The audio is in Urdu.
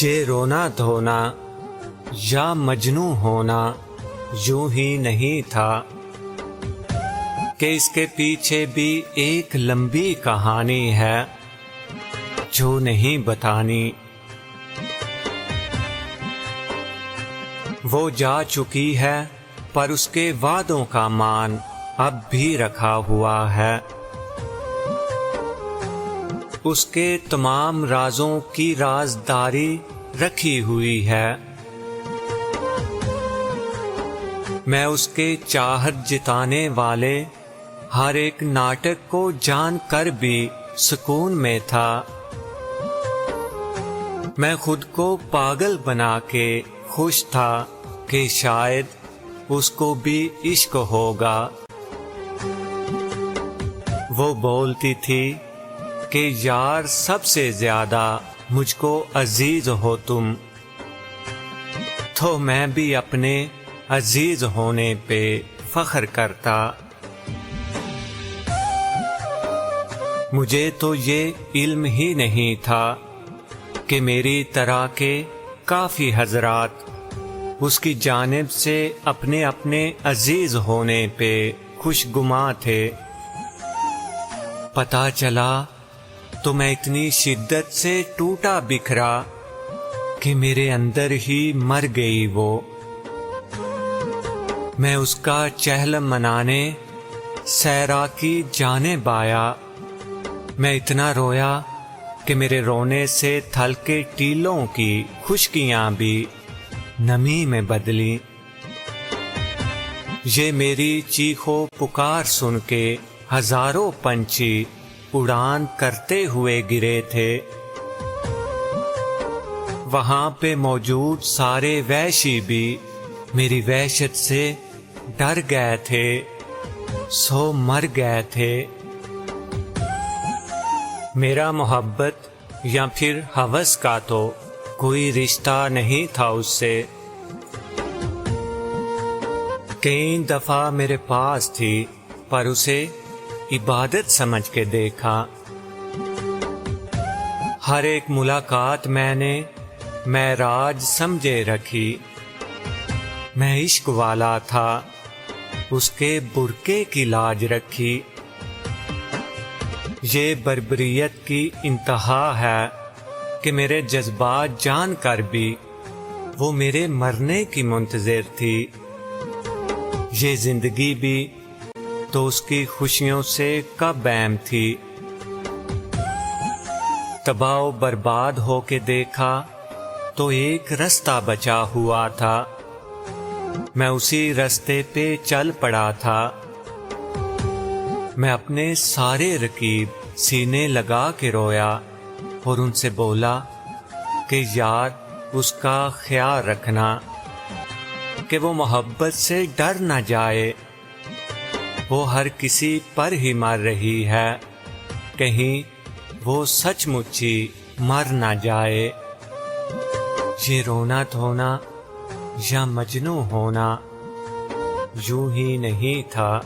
یہ رونا دھونا یا مجنوں ہونا یوں ہی نہیں تھا کہ اس کے پیچھے بھی ایک لمبی کہانی ہے جو نہیں بتانی۔ وہ جا چکی ہے پر اس کے وعدوں کا مان اب بھی رکھا ہوا ہے، اس کے تمام رازوں کی رازداری رکھی ہوئی ہے۔ میں اس کے چاہت جتانے والے ہر ایک ناٹک کو جان کر بھی سکون میں تھا۔ میں خود کو پاگل بنا کے خوش تھا کہ شاید اس کو بھی عشق ہوگا۔ وہ بولتی تھی کہ یار سب سے زیادہ مجھ کو عزیز ہو تم، تو میں بھی اپنے عزیز ہونے پہ فخر کرتا۔ مجھے تو یہ علم ہی نہیں تھا کہ میری طرح کے کافی حضرات اس کی جانب سے اپنے اپنے عزیز ہونے پہ خوش گماں تھے۔ پتہ چلا تو میں اتنی شدت سے ٹوٹا بکھرا کہ میرے اندر ہی مر گئی وہ۔ میں اس کا چہل منانے صحرا کی جانب آیا۔ میں اتنا رویا کہ میرے رونے سے تھل کے ٹیلوں کی خشکیاں بھی نمی میں بدلی۔ یہ میری چیخو پکار سن کے ہزاروں پنچھی اڑان کرتے ہوئے گرے تھے۔ وہاں پہ موجود سارے وحشی بھی میری وحشت سے ڈر گئے تھے، سو مر گئے تھے۔ میرا محبت یا پھر ہوس کا تو کوئی رشتہ نہیں تھا اس سے۔ کئی دفعہ میرے پاس تھی پر اسے عبادت سمجھ کے دیکھا۔ ہر ایک ملاقات میں نے معراج سمجھے رکھی۔ میں عشق والا تھا، اس کے برقعے کی لاج رکھی۔ یہ بربریت کی انتہا ہے کہ میرے جذبات جان کر بھی وہ میرے مرنے کی منتظر تھی۔ یہ زندگی بھی تو اس کی خوشیوں سے کب اہم تھی۔ تباہ و برباد ہو کے دیکھا تو ایک رستہ بچا ہوا تھا، میں اسی رستے پہ چل پڑا تھا۔ میں اپنے سارے رقیب سینے لگا کے رویا اور ان سے بولا کہ یار اس کا خیال رکھنا کہ وہ محبت سے ڈر نہ جائے، وہ ہر کسی پر ہی مر رہی ہے، کہیں وہ سچ مچ ہی مر نہ جائے۔ یہ رونا دھونا یا مجنوں ہونا یوں ہی نہیں تھا۔